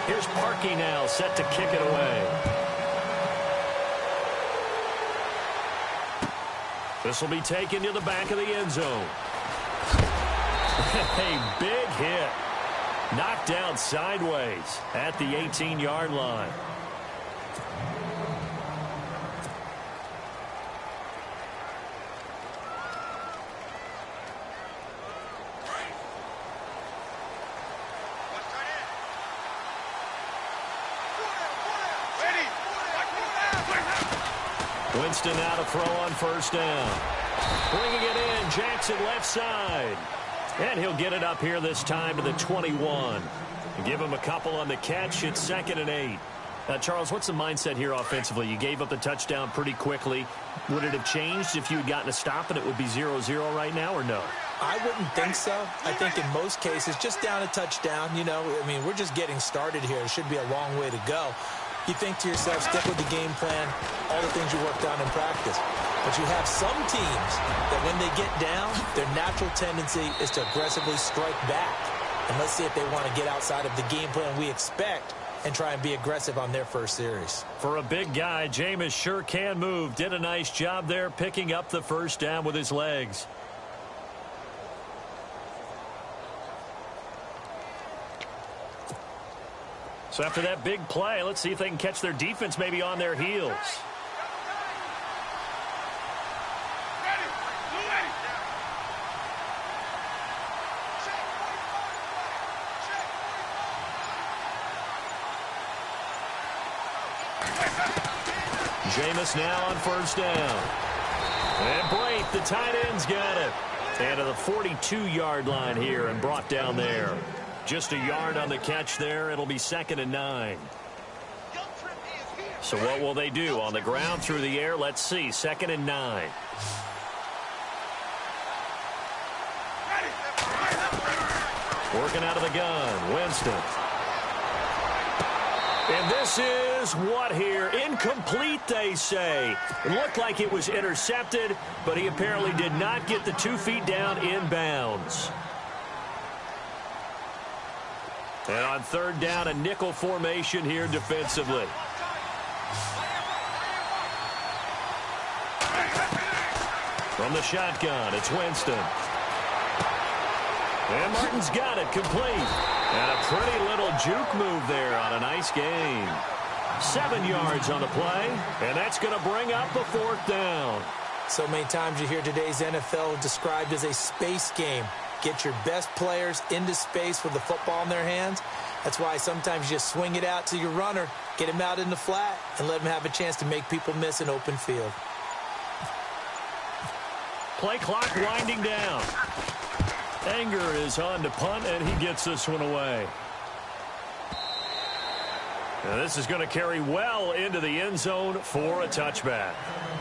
Here's Parkey now, set to kick it away. This will be taken to the back of the end zone. A big hit. Knocked down sideways at the 18-yard line. Winston now to throw on first down. Bringing it in, Jackson left side. And he'll get it up here this time to the 21. Give him a couple on the catch. It's 2nd and 8. Charles, what's the mindset here offensively? You gave up the touchdown pretty quickly. Would it have changed if you had gotten a stop and it would be 0-0 right now, or no? I wouldn't think so. I think in most cases, just down a touchdown, you know, I mean, we're just getting started here. It should be a long way to go. You think to yourself, stick with the game plan, all the things you worked on in practice. But you have some teams that when they get down, their natural tendency is to aggressively strike back. And let's see if they want to get outside of the game plan we expect and try and be aggressive on their first series. For a big guy, Jameis sure can move. Did a nice job there picking up the first down with his legs. So after that big play, let's see if they can catch their defense maybe on their heels. Jameis now on first down. And Brate, the tight end's got it. And to the 42-yard line here and brought down there. Just a yard on the catch there. It'll be 2nd and 9. So what will they do? On the ground, through the air? Let's see. 2nd and 9. Working out of the gun. Winston. And this is what here? Incomplete, they say. It looked like it was intercepted, but he apparently did not get the 2 feet down inbounds. And on third down, a nickel formation here defensively. From the shotgun, it's Winston. And Martin's got it complete. And a pretty little juke move there on a nice gain. 7 yards on the play, and that's going to bring up a 4th down. So many times you hear today's NFL described as a space game. Get your best players into space with the football in their hands. That's why sometimes you just swing it out to your runner, get him out in the flat, and let him have a chance to make people miss an open field. Play clock winding down. Anger is on to punt, and he gets this one away. Now this is going to carry well into the end zone for a touchback.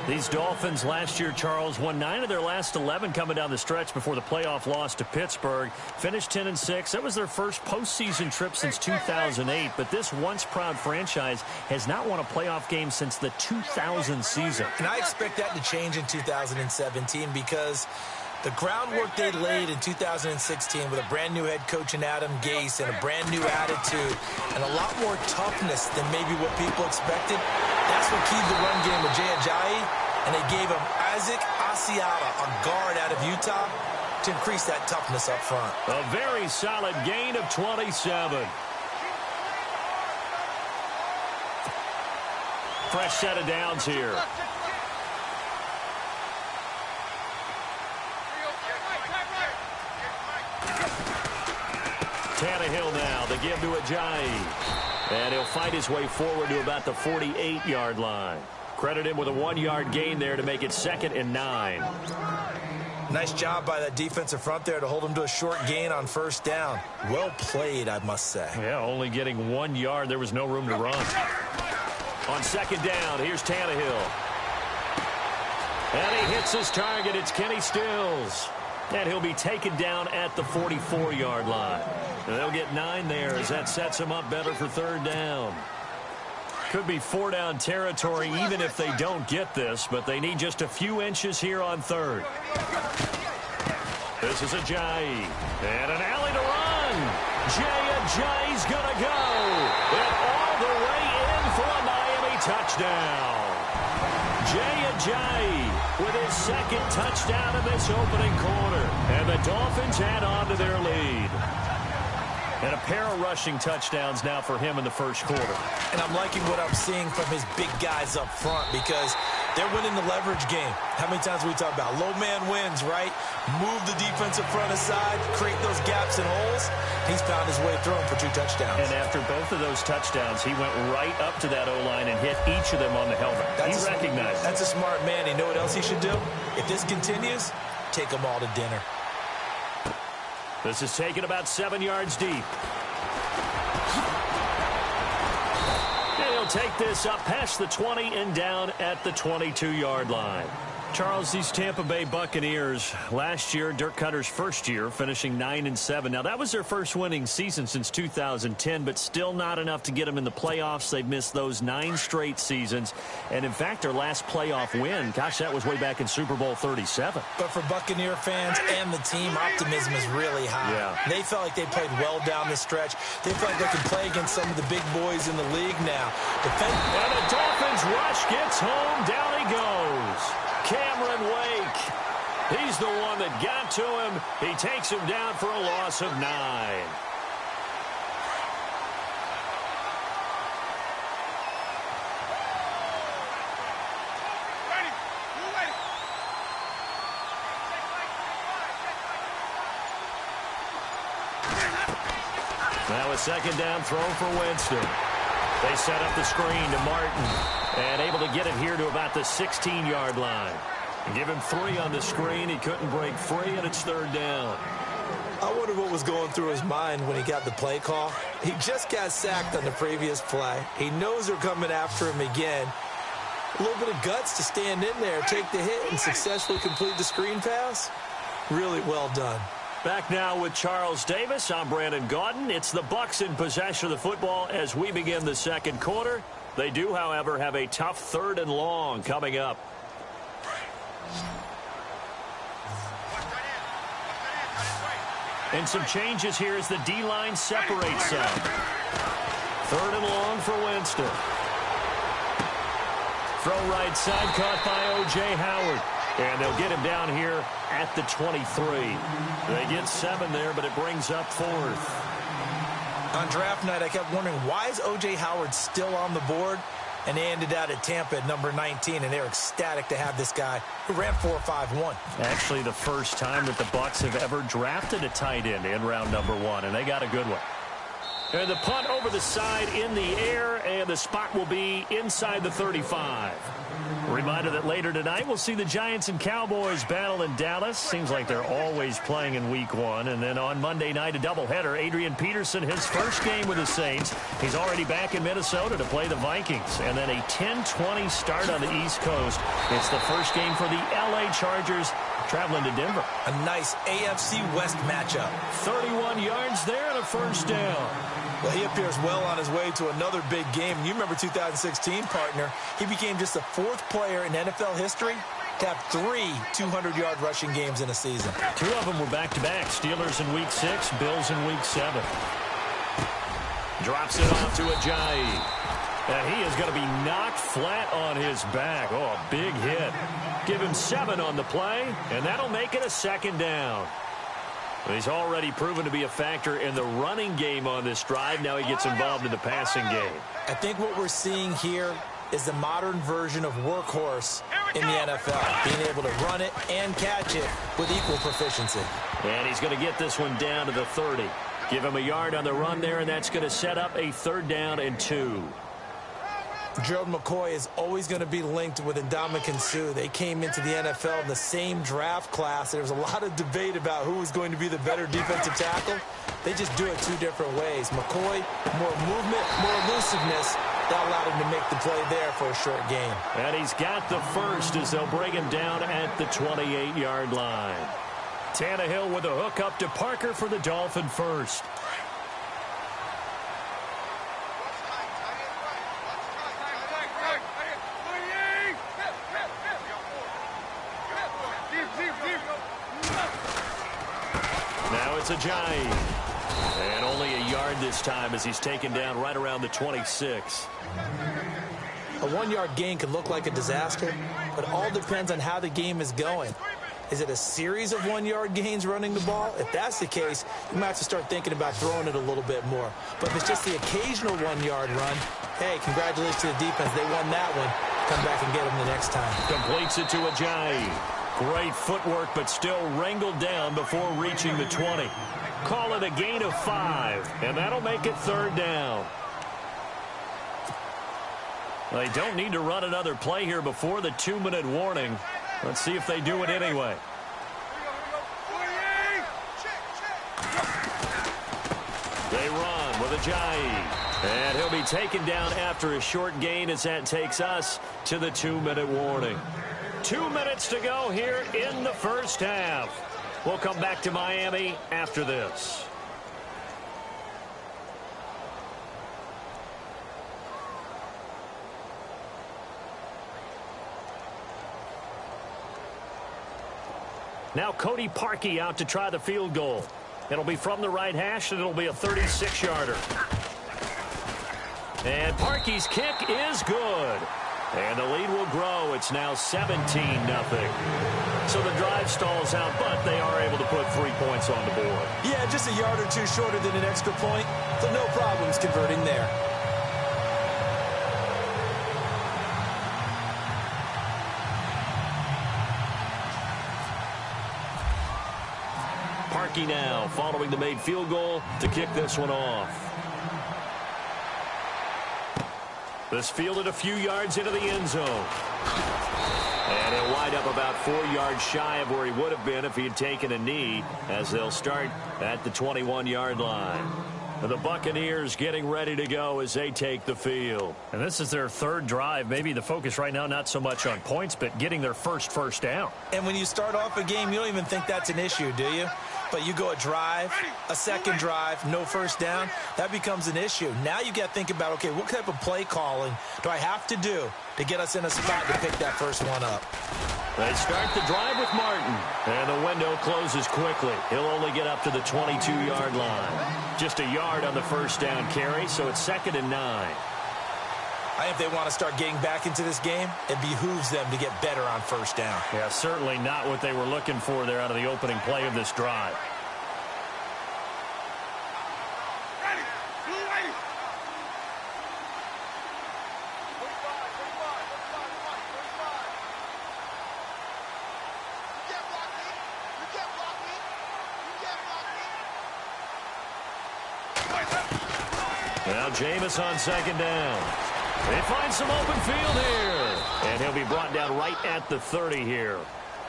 These Dolphins last year, Charles, won 9 of their last 11 coming down the stretch before the playoff loss to Pittsburgh. Finished 10-6. That was their first postseason trip since 2008. But this once-proud franchise has not won a playoff game since the 2000 season. And I expect that to change in 2017 because the groundwork they laid in 2016 with a brand-new head coach in Adam Gase and a brand-new attitude and a lot more toughness than maybe what people expected, that's what keyed the run game with Jay Ajayi, and they gave him Isaac Asiata, a guard out of Utah, to increase that toughness up front. A very solid gain of 27. Fresh set of downs here. Tannehill now, the give to Ajayi. And he'll fight his way forward to about the 48-yard line. Credit him with a 1-yard gain there to make it 2nd and 9. Nice job by that defensive front there to hold him to a short gain on first down. Well played, I must say. Yeah, only getting 1 yard. There was no room to run. On 2nd down, here's Tannehill. And he hits his target. It's Kenny Stills. And he'll be taken down at the 44-yard line. And they'll get 9 there as that sets him up better for 3rd down. Could be 4-down territory even if they don't get this, but they need just a few inches here on 3rd. This is Ajayi. And an alley to run. Jay Ajayi's going to go. down. Jay Ajayi with his second touchdown in this opening quarter. And the Dolphins add on to their lead. And a pair of rushing touchdowns now for him in the first quarter. And I'm liking what I'm seeing from his big guys up front because they're winning the leverage game. How many times we talk about low man wins, right? Move the defensive front aside, create those gaps and holes. He's found his way through them for 2 touchdowns. And after both of those touchdowns, he went right up to that O-line and hit each of them on the helmet. He recognized it. That's a smart man. You know what else he should do? If this continues, take them all to dinner. This is taken about 7 yards deep. And he'll take this up past the 20 and down at the 22-yard line. Charles, these Tampa Bay Buccaneers, last year, Dirk Cutter's first year, finishing 9-7. Now, that was their first winning season since 2010, but still not enough to get them in the playoffs. They've missed those 9 straight seasons. And, in fact, their last playoff win, gosh, that was way back in Super Bowl 37. But for Buccaneer fans and the team, optimism is really high. Yeah. They felt like they played well down the stretch. They felt like they can play against some of the big boys in the league now. And the Dolphins rush gets home. Down he goes. Cameron Wake. He's the one that got to him. He takes him down for a loss of 9. Now a second down throw for Winston. They set up the screen to Martin. And able to get it here to about the 16-yard line. And give him 3 on the screen. He couldn't break free, and it's 3rd down. I wonder what was going through his mind when he got the play call. He just got sacked on the previous play. He knows they're coming after him again. A little bit of guts to stand in there, take the hit, and successfully complete the screen pass. Really well done. Back now with Charles Davis. I'm Brandon Gaudin. It's the Bucs in possession of the football as we begin the second quarter. They do, however, have a tough 3rd and long coming up. And some changes here as the D-line separates some. 3rd and long for Winston. Throw right side, caught by O.J. Howard. And they'll get him down here at the 23. They get 7 there, but it brings up 4th. On draft night, I kept wondering, why is O.J. Howard still on the board? And they ended out at Tampa at number 19, and they're ecstatic to have this guy who ran 4.51. Actually, the first time that the Bucs have ever drafted a tight end in round number 1, and they got a good one. And the punt over the side in the air, and the spot will be inside the 35. Reminder that later tonight we'll see the Giants and Cowboys battle in Dallas. Seems like they're always playing in week 1. And then on Monday night, a doubleheader. Adrian Peterson, his first game with the Saints. He's already back in Minnesota to play the Vikings. And then a 10-20 start on the East Coast. It's the first game for the L.A. Chargers traveling to Denver. A nice AFC West matchup. 31 yards there and a first down. Well, he appears well on his way to another big game. You remember 2016, partner. He became just the 4th player in NFL history to have 3 200-yard rushing games in a season. 2 of them were back-to-back. Steelers in Week 6, Bills in Week 7. Drops it off to Ajayi. And he is going to be knocked flat on his back. Oh, a big hit. Give him 7 on the play, and that'll make it a 2nd down. He's already proven to be a factor in the running game on this drive. Now he gets involved in the passing game. I think what we're seeing here is the modern version of workhorse in the NFL, being able to run it and catch it with equal proficiency. And he's going to get this one down to the 30. Give him a yard on the run there, and that's going to set up a 3rd down and 2. Gerald McCoy is always going to be linked with Ndamukong Suh. They came into the NFL in the same draft class. There was a lot of debate about who was going to be the better defensive tackle. They just do it 2 different ways. McCoy, more movement, more elusiveness. That allowed him to make the play there for a short game. And he's got the first as they'll bring him down at the 28-yard line. Tannehill with a hook up to Parker for the Dolphin first. Now it's Ajayi. And only a yard this time as he's taken down right around the 26. A 1-yard gain can look like a disaster, but it all depends on how the game is going. Is it a series of 1-yard gains running the ball? If that's the case, you might have to start thinking about throwing it a little bit more. But if it's just the occasional 1-yard run, hey, congratulations to the defense. They won that one. Come back and get them the next time. Completes it to Ajayi. Great footwork, but still wrangled down before reaching the 20. Call it a gain of 5, and that'll make it 3rd down. They don't need to run another play here before the 2-minute warning. Let's see if they do it anyway. They run with Ajayi. And he'll be taken down after a short gain as that takes us to the 2-minute warning. 2 minutes to go here in the first half. We'll come back to Miami after this. Now Cody Parkey out to try the field goal. It'll be from the right hash, and it'll be a 36-yarder. And Parkey's kick is good. And the lead will grow. It's now 17-0. So the drive stalls out, but they are able to put 3 points on the board. Yeah, just a yard or two shorter than an extra point, so no problems converting there. Parkey now following the made field goal to kick this one off. This fielded a few yards into the end zone. And he'll wind up about 4 yards shy of where he would have been if he had taken a knee, as they'll start at the 21-yard line. The Buccaneers getting ready to go as they take the field. And this is their 3rd drive. Maybe the focus right now not so much on points, but getting their first down. And when you start off a game, you don't even think that's an issue, do you? But you go a drive, a second drive, no first down, that becomes an issue. Now you got to think about, okay, what type of play calling do I have to do to get us in a spot to pick that first one up? They start the drive with Martin. And the window closes quickly. He'll only get up to the 22-yard line. Just a yard on the first down carry, so it's 2nd and 9. I think if they want to start getting back into this game, it behooves them to get better on first down. Yeah, certainly not what they were looking for there out of the opening play of this drive. Now Jameis on 2nd down. They find some open field here. And he'll be brought down right at the 30 here.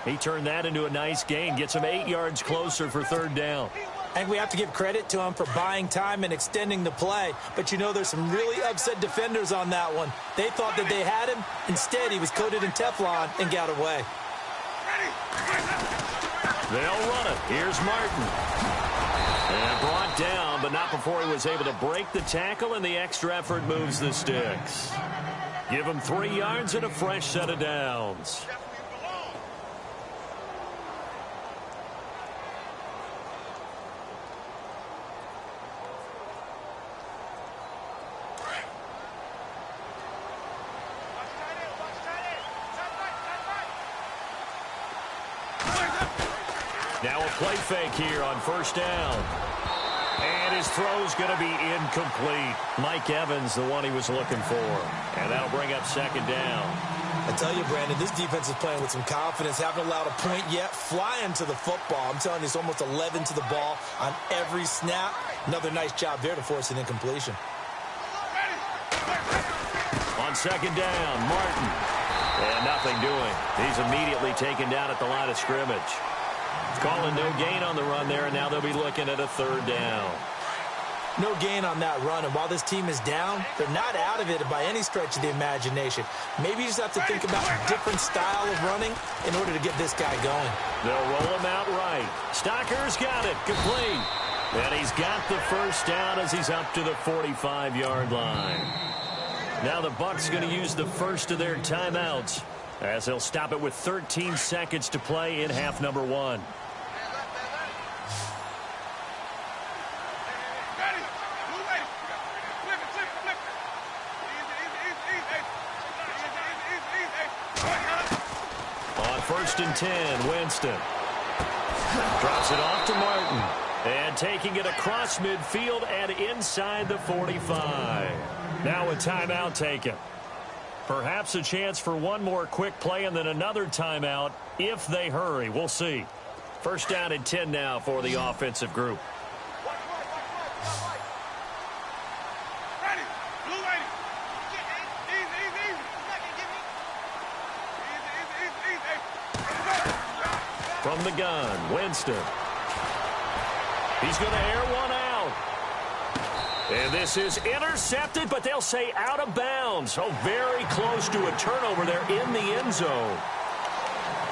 He turned that into a nice gain. Gets him 8 yards closer for 3rd down. I think we have to give credit to him for buying time and extending the play. But, you know, there's some really upset defenders on that one. They thought that they had him. Instead, he was coated in Teflon and got away. They'll run it. Here's Martin. And brought down, but not before he was able to break the tackle, and the extra effort moves the sticks. Give him 3 yards and a fresh set of downs. Now a play fake here on first down. And his throw's going to be incomplete. Mike Evans, the one he was looking for. And that'll bring up 2nd down. I tell you, Brandon, this defense is playing with some confidence. Haven't allowed a point yet. Flying to the football. I'm telling you, it's almost 11 to the ball on every snap. Another nice job there to force an incompletion. On 2nd down, Martin. And nothing doing. He's immediately taken down at the line of scrimmage. Calling no gain on the run there, and now they'll be looking at a 3rd down. No gain on that run, and while this team is down, they're not out of it by any stretch of the imagination. Maybe you just have to think about a different style of running in order to get this guy going. They'll roll him out right. Stocker's got it, complete. And he's got the first down as he's up to the 45-yard line. Now the Bucs going to use the first of their timeouts, as they'll stop it with 13 seconds to play in half number 1. 1st and 10. Winston drops it off to Martin. And taking it across midfield and inside the 45. Now a timeout taken. Perhaps a chance for one more quick play and then another timeout if they hurry. We'll see. 1st down and 10 now for the offensive group. From the gun, Winston. He's going to air one out. And this is intercepted, but they'll say out of bounds. So very close to a turnover there in the end zone.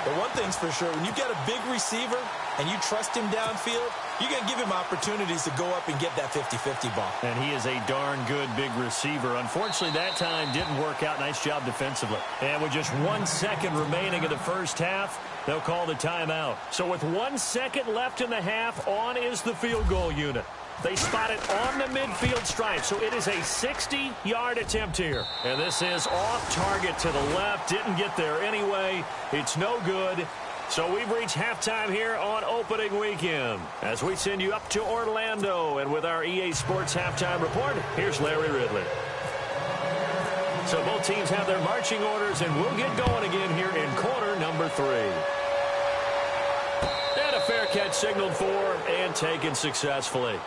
But one thing's for sure, when you've got a big receiver and you trust him downfield, you're going to give him opportunities to go up and get that 50-50 ball. And he is a darn good big receiver. Unfortunately, that time didn't work out. Nice job defensively. And with just 1 second remaining in the first half, they'll call the timeout. So with 1 second left in the half, on is the field goal unit. They spot it on the midfield stripe, so it is a 60-yard attempt here. And this is off target to the left. Didn't get there anyway. It's no good. So we've reached halftime here on opening weekend. As we send you up to Orlando, and with our EA Sports Halftime Report, here's Larry Ridley. So both teams have their marching orders, and we'll get going again here in quarter number 3. And a fair catch signaled for and taken successfully.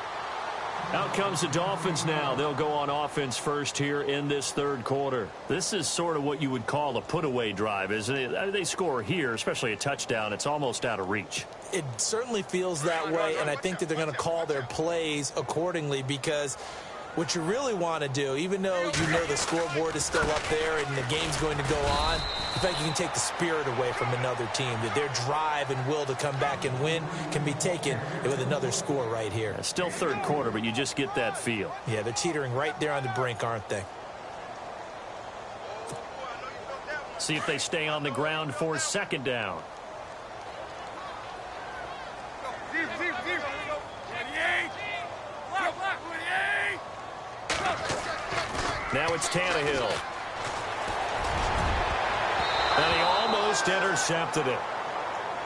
Out comes the Dolphins now. They'll go on offense first here in this third quarter. This is sort of what you would call a put-away drive, isn't it? They score here, especially a touchdown. It's almost out of reach. It certainly feels that way, and I think that they're going to call their plays accordingly, because what you really want to do, even though you know the scoreboard is still up there and the game's going to go on, in fact, you can take the spirit away from another team, that their drive and will to come back and win can be taken with another score right here. Still third quarter, but you just get that feel. Yeah, they're teetering right there on the brink, aren't they? See if they stay on the ground for 2nd down. Now it's Tannehill. And he almost intercepted it.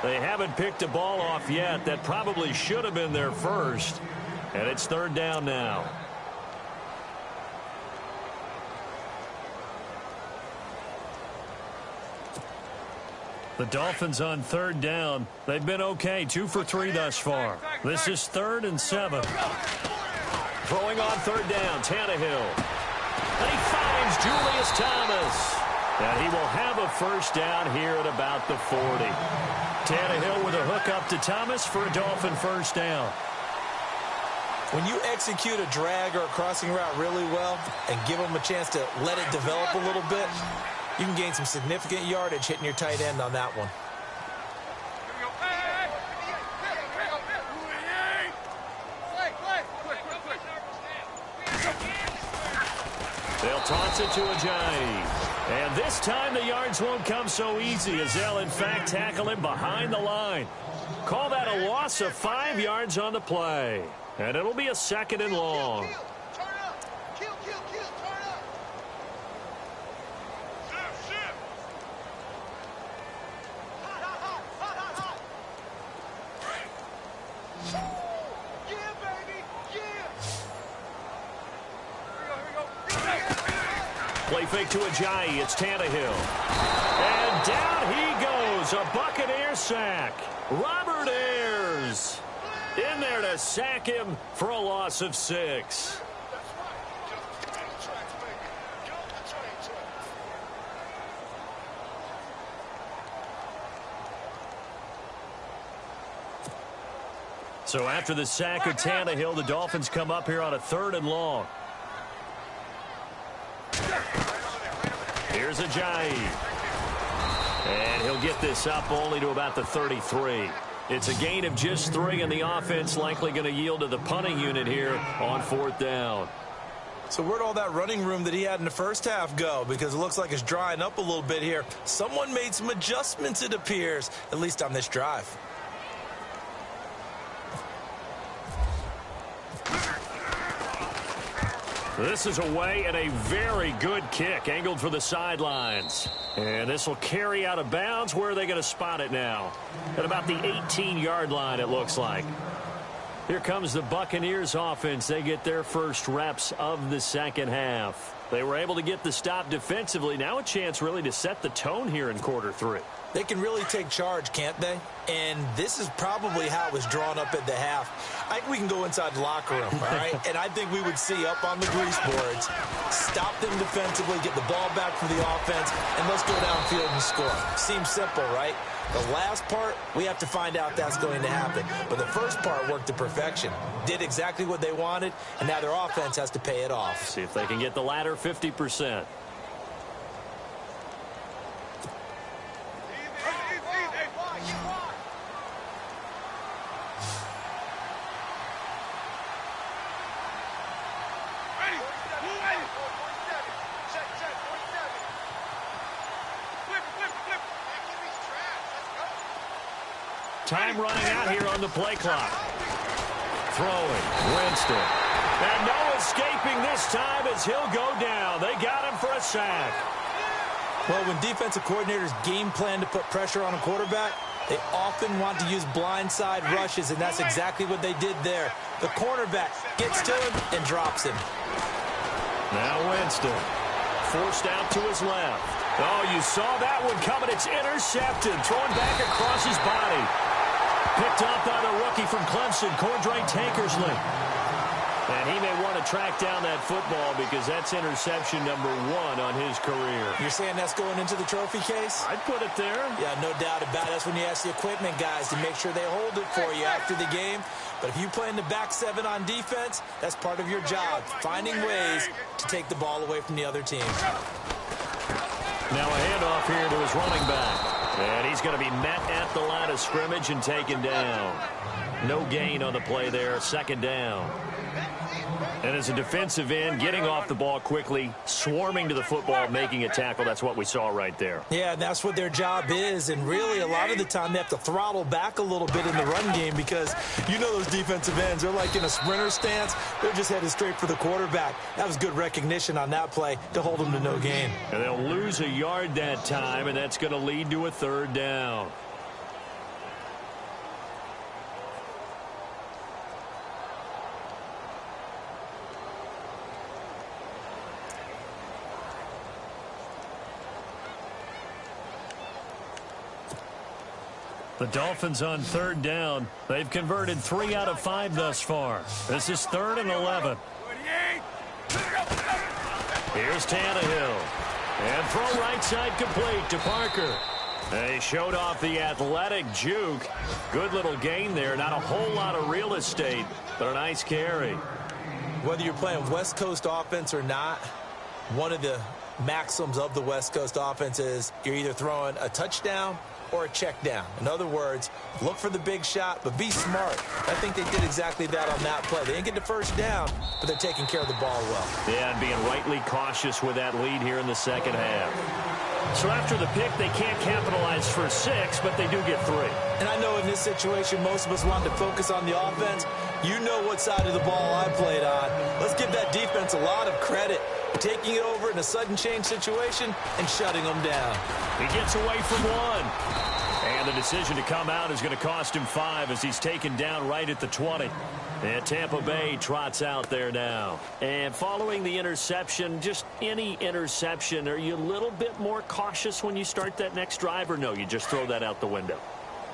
They haven't picked a ball off yet. That probably should have been their first. And it's 3rd down now. The Dolphins on 3rd down. They've been okay, 2 for 3 thus far. This is 3rd and 7. Throwing on 3rd down, Tannehill. And he finds Julius Thomas. And he will have a 1st down here at about the 40. Tannehill with a hook up to Thomas for a Dolphin 1st down. When you execute a drag or a crossing route really well and give them a chance to let it develop a little bit, you can gain some significant yardage hitting your tight end on that one. They'll toss it to Ajayi. And this time the yards won't come so easy, as they'll in fact tackle him behind the line. Call that a loss of 5 yards on the play. And it'll be a 2nd and long. Play fake to Ajayi. It's Tannehill. And down he goes. A Buccaneer sack. Robert Ayers in there to sack him for a loss of 6. So after the sack of Tannehill, the Dolphins come up here on a 3rd and long. Here's Ajayi. And he'll get this up only to about the 33. It's a gain of just 3, and the offense likely going to yield to the punting unit here on 4th down. So where'd all that running room that he had in the first half go? Because it looks like it's drying up a little bit here. Someone made some adjustments, it appears, at least on this drive. This is away and a very good kick angled for the sidelines. And this will carry out of bounds. Where are they going to spot it now? At about the 18-yard line, it looks like. Here comes the Buccaneers offense. They get their first reps of the second half. They were able to get the stop defensively. Now a chance really to set the tone here in quarter 3. They can really take charge, can't they? And this is probably how it was drawn up at the half. I think we can go inside the locker room, all right? And I think we would see up on the grease boards, stop them defensively, get the ball back for the offense, and let's go downfield and score. Seems simple, right? The last part, we have to find out that's going to happen. But the first part worked to perfection. Did exactly what they wanted, and now their offense has to pay it off. See if they can get the latter 50%. Time running out here on the play clock. Throwing, Winston. And no escaping this time as he'll go down. They got him for a sack. Well, when defensive coordinators game plan to put pressure on a quarterback, they often want to use blindside rushes, and that's exactly what they did there. The cornerback gets to him and drops him. Now Winston, forced out to his left. Oh, you saw that one coming. It's intercepted, thrown back across his body. Picked up by the rookie from Clemson, Cordray Tankersley. And he may want to track down that football because that's interception number 1 on his career. You're saying that's going into the trophy case? I'd put it there. Yeah, no doubt about it. That's when you ask the equipment guys to make sure they hold it for you after the game. But if you play in the back 7 on defense, that's part of your job, finding ways to take the ball away from the other team. Now a handoff here to his running back. And he's going to be met at the line of scrimmage and taken down. No gain on the play there, second down. And as a defensive end, getting off the ball quickly, swarming to the football, making a tackle, that's what we saw right there. Yeah, that's what their job is. And really, a lot of the time, they have to throttle back a little bit in the run game because you know those defensive ends, they're like in a sprinter stance. They're just headed straight for the quarterback. That was good recognition on that play to hold them to no gain. And they'll lose a yard that time, and that's going to lead to a third down. The Dolphins on third down. They've converted 3 out of 5 thus far. This is 3rd and 11. Here's Tannehill. And throw right side complete to Parker. And he showed off the athletic juke. Good little gain there. Not a whole lot of real estate, but a nice carry. Whether you're playing West Coast offense or not, one of the maxims of the West Coast offense is you're either throwing a touchdown or a check down. In other words, look for the big shot, but be smart. I think they did exactly that on that play. They didn't get the first down, but they're taking care of the ball well. Yeah, and being rightly cautious with that lead here in the second half. So after the pick, they can't capitalize for 6, but they do get 3. And I know in this situation, most of us wanted to focus on the offense. You know what side of the ball I played on. Let's give that defense a lot of credit. Taking it over in a sudden change situation and shutting them down. He gets away from 1. And the decision to come out is going to cost him 5 as he's taken down right at the 20. And Tampa Bay trots out there now. And following the interception, just any interception, are you a little bit more cautious when you start that next drive, or no, you just throw that out the window?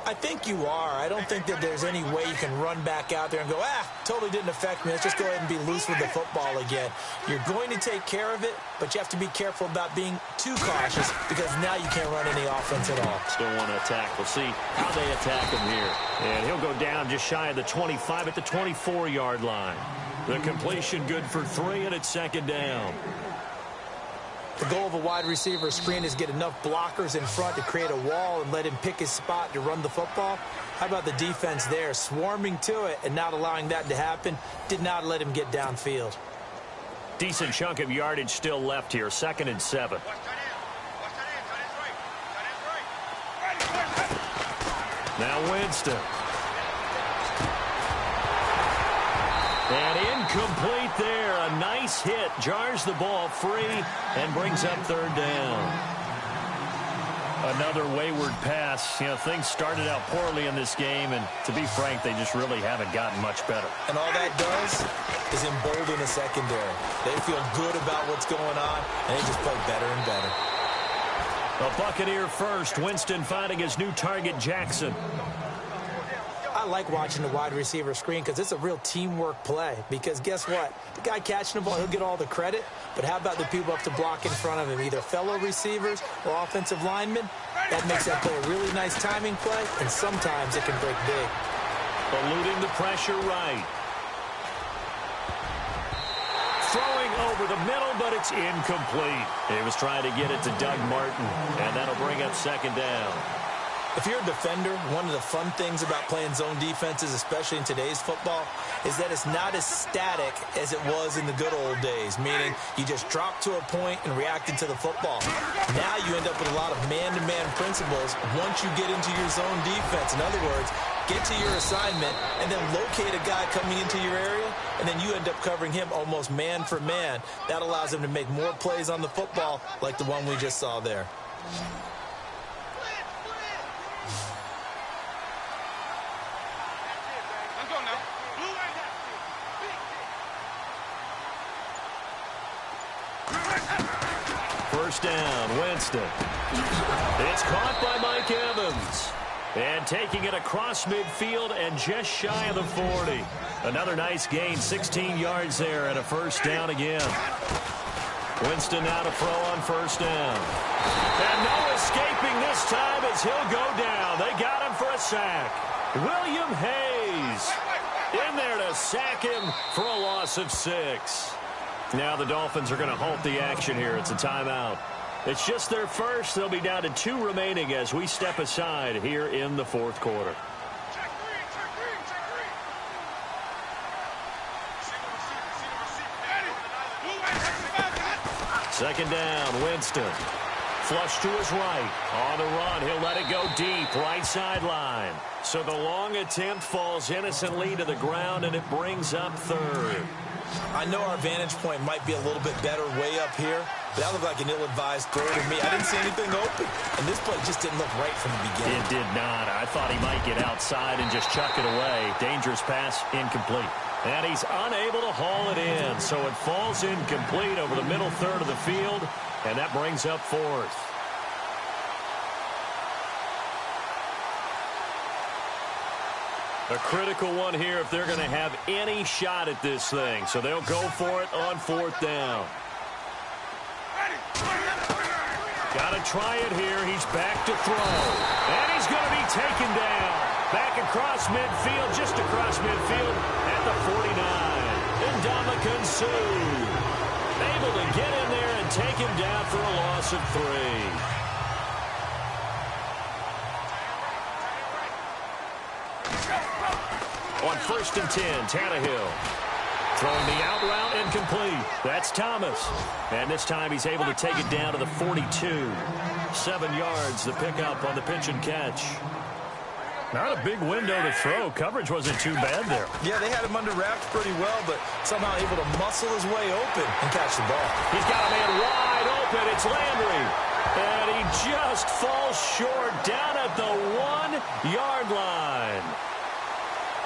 I think you are. I don't think that there's any way you can run back out there and go, totally didn't affect me. Let's just go ahead and be loose with the football again. You're going to take care of it, but you have to be careful about being too cautious because now you can't run any offense at all. Still want to attack. We'll see how they attack him here. And he'll go down just shy of the 25 at the 24-yard line. The completion good for 3, and it's second down. The goal of a wide receiver screen is get enough blockers in front to create a wall and let him pick his spot to run the football. How about the defense there, swarming to it and not allowing that to happen? Did not let him get downfield. Decent chunk of yardage still left here, 2nd and 7. Now Winston. And incomplete there. A nice base hit jars the ball free and brings up third down. Another wayward pass. You know, things started out poorly in this game, and to be frank, they just really haven't gotten much better. And all that does is embolden the secondary. They feel good about what's going on, and they just play better and better. A Buccaneer first. Winston finding his new target, Jackson. I like watching the wide receiver screen because it's a real teamwork play. Because guess what? The guy catching the ball, he'll get all the credit. But how about the people up to block in front of him, either fellow receivers or offensive linemen? That makes that play a really nice timing play, and sometimes it can break big. Eluding the pressure right. Throwing over the middle, but it's incomplete. He was trying to get it to Doug Martin, and that'll bring up second down. If you're a defender, one of the fun things about playing zone defenses, especially in today's football, is that it's not as static as it was in the good old days, meaning you just drop to a point and reacted to the football. Now you end up with a lot of man-to-man principles once you get into your zone defense. In other words, get to your assignment and then locate a guy coming into your area, and then you end up covering him almost man for man. That allows him to make more plays on the football like the one we just saw there. First down, Winston. It's caught by Mike Evans. And taking it across midfield and just shy of the 40. Another nice gain, 16 yards there, and a first down again. Winston now to throw on first down. And no escaping this time as he'll go down. They got him for a sack. William Hayes in there to sack him for a loss of 6. Now the Dolphins are going to halt the action here. It's a timeout. It's just their first. They'll be down to 2 remaining as we step aside here in the fourth quarter. Second down, Winston. Flush to his right. On the run, he'll let it go deep, right sideline. So the long attempt falls innocently to the ground, and it brings up third. I know our vantage point might be a little bit better way up here, but that looked like an ill-advised throw to me. I didn't see anything open, and this play just didn't look right from the beginning. It did not. I thought he might get outside and just chuck it away. Dangerous pass, incomplete. And he's unable to haul it in, so it falls incomplete over the middle third of the field, and that brings up fourth. A critical one here if they're going to have any shot at this thing. So they'll go for it on fourth down. Got to try it here. He's back to throw. And he's going to be taken down. Back across midfield, just across midfield at the 49. Ndamukong Suh able to get in there and take him down for a loss of 3. On first and 10, Tannehill. Throwing the out route incomplete. That's Thomas. And this time he's able to take it down to the 42. 7 yards, the pickup on the pitch and catch. Not a big window to throw. Coverage wasn't too bad there. Yeah, they had him under wraps pretty well, but somehow able to muscle his way open and catch the ball. He's got a man wide open. It's Landry. And he just falls short down at the 1-yard line.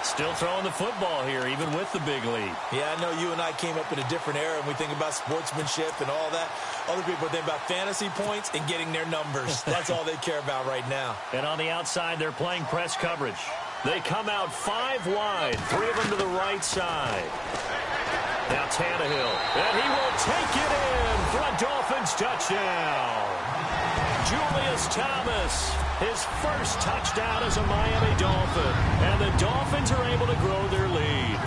Still throwing the football here, even with the big lead. Yeah, I know you and I came up in a different era, and we think about sportsmanship and all that. Other people think about fantasy points and getting their numbers. That's all they care about right now. And on the outside, they're playing press coverage. They come out 5 wide, 3 of them to the right side. Now Tannehill, and he will take it in for a Dolphins touchdown. Julius Thomas, his first touchdown as a Miami Dolphin. And the Dolphins are able to grow their lead.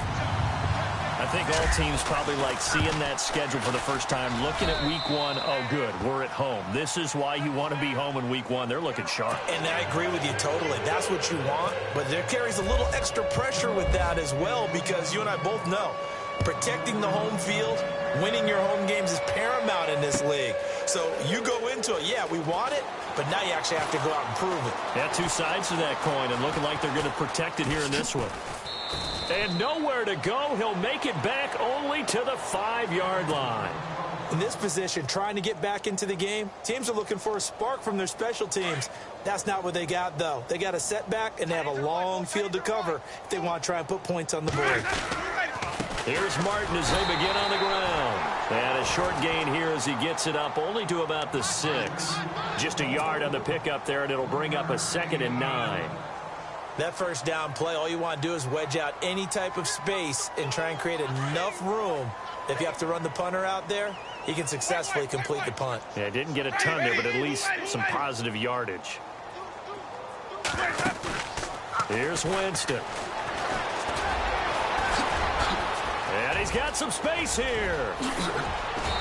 I think all teams probably like seeing that schedule for the first time, looking at week 1. Oh, good, we're at home. This is why you want to be home in week 1. They're looking sharp. And I agree with you totally. That's what you want. But there carries a little extra pressure with that as well, because you and I both know protecting the home field, winning your home games is paramount in this league. So you go into it, yeah, we want it, but now you actually have to go out and prove it. Yeah, 2 sides to that coin, and looking like they're going to protect it here in this one. And nowhere to go. He'll make it back only to the 5-yard line. In this position, trying to get back into the game, teams are looking for a spark from their special teams. That's not what they got, though. They got a setback, and they have a long field to cover if they want to try and put points on the board. Here's Martin as they begin on the ground. And a short gain here as he gets it up only to about the 6. Just a yard on the pickup there, and it'll bring up a 2nd and 9. That first down play, all you want to do is wedge out any type of space and try and create enough room. If you have to run the punter out there, he can successfully complete the punt. Yeah, didn't get a ton there, but at least some positive yardage. Here's Winston. And he's got some space here.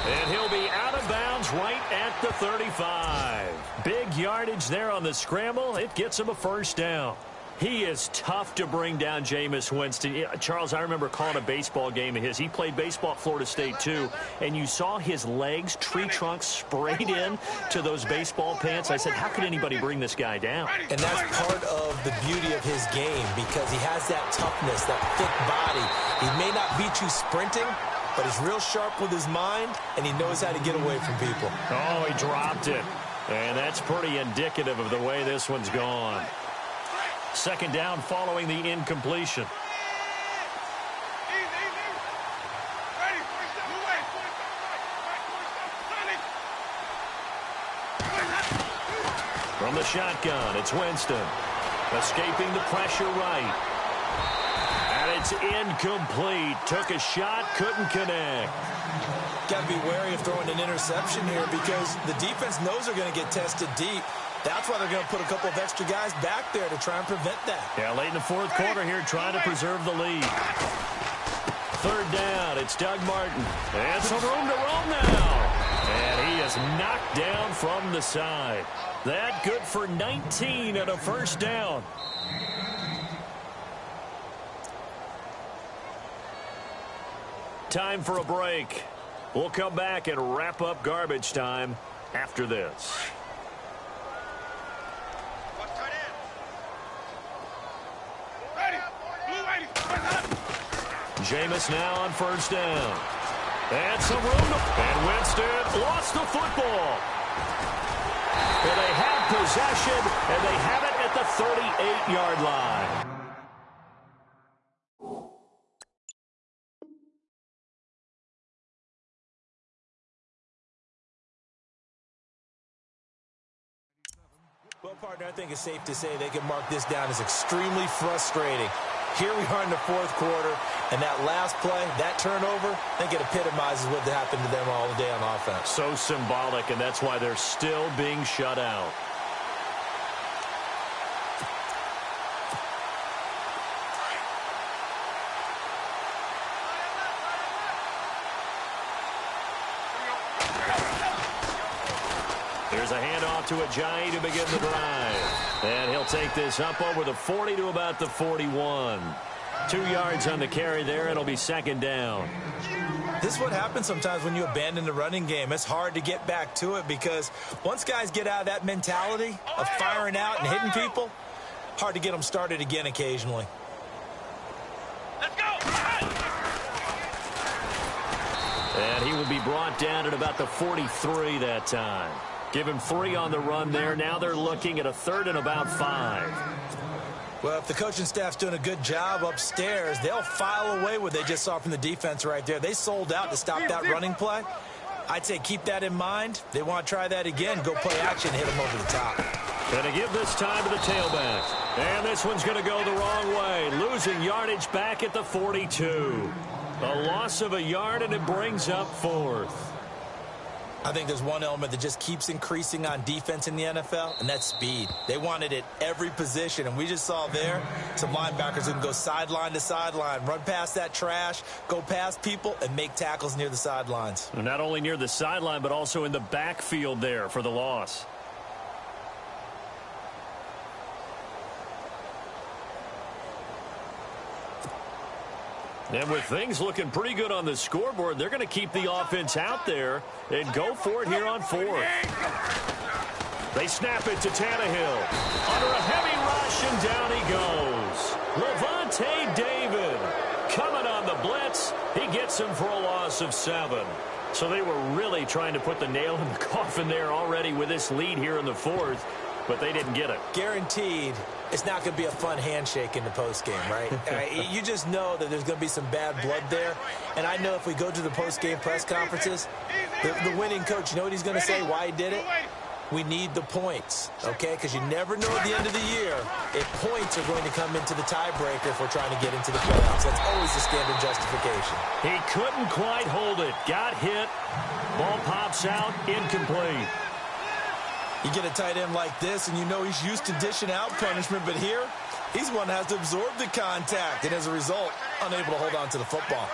And he'll be out of bounds right at the 35. Big yardage there on the scramble. It gets him a first down. He is tough to bring down, Jameis Winston. Charles, I remember calling a baseball game of his. He played baseball at Florida State, too, and you saw his legs, tree trunks sprayed in to those baseball pants. I said, how could anybody bring this guy down? And that's part of the beauty of his game because he has that toughness, that thick body. He may not beat you sprinting, but he's real sharp with his mind, and he knows how to get away from people. Oh, he dropped it. And that's pretty indicative of the way this one's gone. 2nd down following the incompletion. From the shotgun, it's Winston. Escaping the pressure right. And it's incomplete. Took a shot, couldn't connect. Got to be wary of throwing an interception here because the defense knows they're going to get tested deep. That's why they're going to put a couple of extra guys back there to try and prevent that. Yeah, late in the 4th quarter here, trying to preserve the lead. 3rd down, it's Doug Martin. And some room to roam now. And he is knocked down from the side. That good for 19 and a first down. Time for a break. We'll come back and wrap up garbage time after this. Jameis now on first down. And some room and Winston lost the football. Well, they have possession, and they have it at the 38-yard line. Well, partner, I think it's safe to say they can mark this down as extremely frustrating. Here we are in the 4th quarter, and that last play, that turnover, I think it epitomizes what happened to them all day on offense. So symbolic, and that's why they're still being shut out. There's a handoff to Ajayi to begin the drive. And he'll take this up over the 40 to about the 41. 2 yards on the carry there. It'll be 2nd down. This is what happens sometimes when you abandon the running game. It's hard to get back to it because once guys get out of that mentality of firing out and hitting people, hard to get them started again occasionally. Let's go! And he will be brought down at about the 43 that time. Give him 3 on the run there. Now they're looking at a 3rd and about 5. Well, if the coaching staff's doing a good job upstairs, they'll file away what they just saw from the defense right there. They sold out to stop that running play. I'd say keep that in mind. They want to try that again. Go play action, hit them over the top. Going to give this time to the tailbacks. And this one's going to go the wrong way. Losing yardage back at the 42. A loss of a yard, and it brings up 4th. I think there's one element that just keeps increasing on defense in the NFL, and that's speed. They want it at every position, and we just saw there some linebackers who can go sideline to sideline, run past that trash, go past people, and make tackles near the sidelines. Not only near the sideline, but also in the backfield there for the loss. And with things looking pretty good on the scoreboard, they're going to keep the offense out there and go for it here on 4th. They snap it to Tannehill. Under a heavy rush, and down he goes. Levante David He gets him for a loss of 7. So they were really trying to put the nail in the coffin there already with this lead here in the fourth, but they didn't get it. Guaranteed it's not going to be a fun handshake in the postgame, right? You just know that there's going to be some bad blood there. And I know if we go to the postgame press conferences, the winning coach, you know what he's going to say, why he did it? We need the points, okay? Because you never know at the end of the year if points are going to come into the tiebreaker if we're trying to get into the playoffs. That's always the standard justification. He couldn't quite hold it. Got hit. Ball pops out. Incomplete. You get a tight end like this, and you know he's used to dishing out punishment, but here, he's one that has to absorb the contact, and as a result, unable to hold on to the football.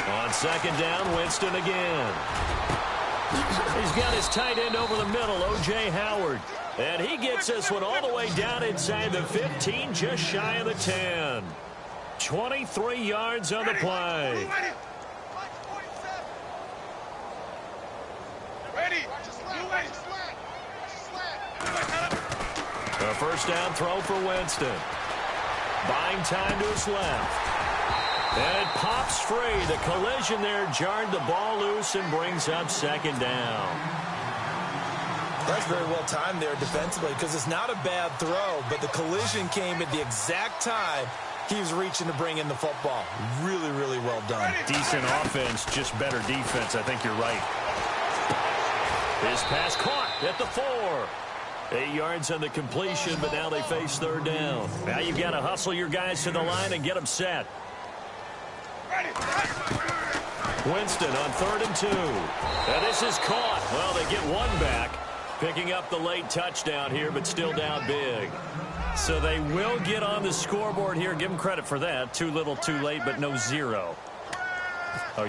On second down, Winston again. He's got his tight end over the middle, O.J. Howard. And he gets this one all the way down inside the 15, just shy of the 10. 23 yards on the play. A first down throw for Winston. Buying time to his left. And it pops free. The collision there jarred the ball loose and brings up second down. That's very well timed there defensively because it's not a bad throw, but the collision came at the exact time he was reaching to bring in the football. Really, really well done. Decent offense, just better defense. I think you're right. His pass caught at the 4. 8 yards on the completion, but now they face third down. Now you've got to hustle your guys to the line and get them set. Winston on 3rd and 2. And this is caught. Well, they get one back. Picking up the late touchdown here, but still down big. So they will get on the scoreboard here. Give them credit for that. Too little, too late, but no 0. Oh,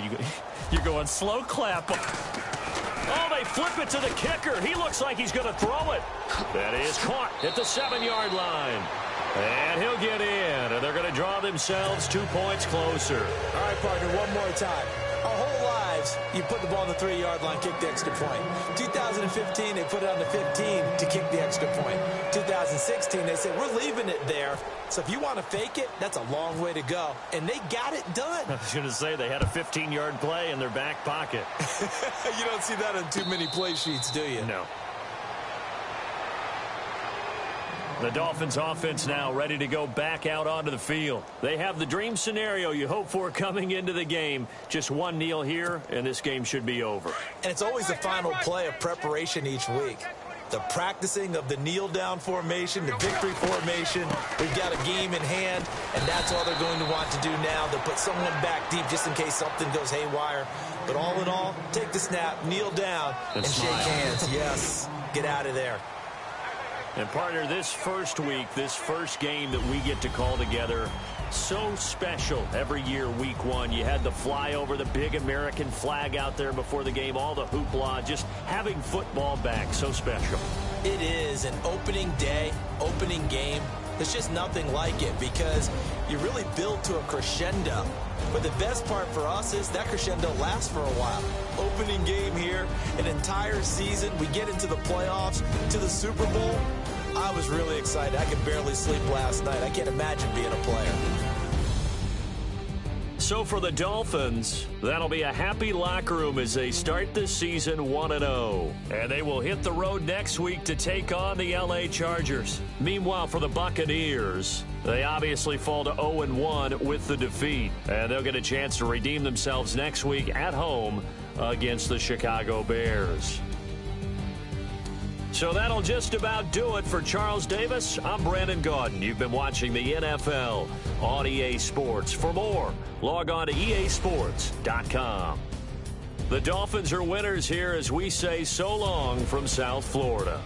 you're going slow clap. Oh, they flip it to the kicker. He looks like he's going to throw it. That is caught at the 7-yard line. And he'll get in. And they're going to draw themselves 2 points closer. All right, partner, one more time. Our whole lives, you put the ball on the 3-yard line, kick the extra point. 2015, they put it on the 15 to kick the extra point. 2016, they said, we're leaving it there. So if you want to fake it, that's a long way to go. And they got it done. I was going to say they had a 15-yard play in their back pocket. You don't see that on too many play sheets, do you? No. The Dolphins offense now ready to go back out onto the field. They have the dream scenario you hope for coming into the game. Just one kneel here, and this game should be over. And it's always the final play of preparation each week. The practicing of the kneel-down formation, the victory formation. We've got a game in hand, and that's all they're going to want to do now. They'll put someone back deep just in case something goes haywire. But all in all, take the snap, kneel down, and shake hands. Yes, get out of there. And, partner, this first week, this first game that we get to call together, so special every year, week 1. You had the flyover, the big American flag out there before the game, all the hoopla, just having football back, so special. It is an opening day, opening game. There's just nothing like it because you really build to a crescendo. But the best part for us is that crescendo lasts for a while. Opening game here, an entire season. We get into the playoffs, to the Super Bowl. I was really excited. I could barely sleep last night. I can't imagine being a player. So for the Dolphins, that'll be a happy locker room as they start the season 1-0. And they will hit the road next week to take on the LA Chargers. Meanwhile, for the Buccaneers, they obviously fall to 0-1 with the defeat. And they'll get a chance to redeem themselves next week at home against the Chicago Bears. So that'll just about do it for Charles Davis. I'm Brandon Gaudin. You've been watching the NFL on EA Sports. For more, log on to easports.com. The Dolphins are winners here as we say so long from South Florida.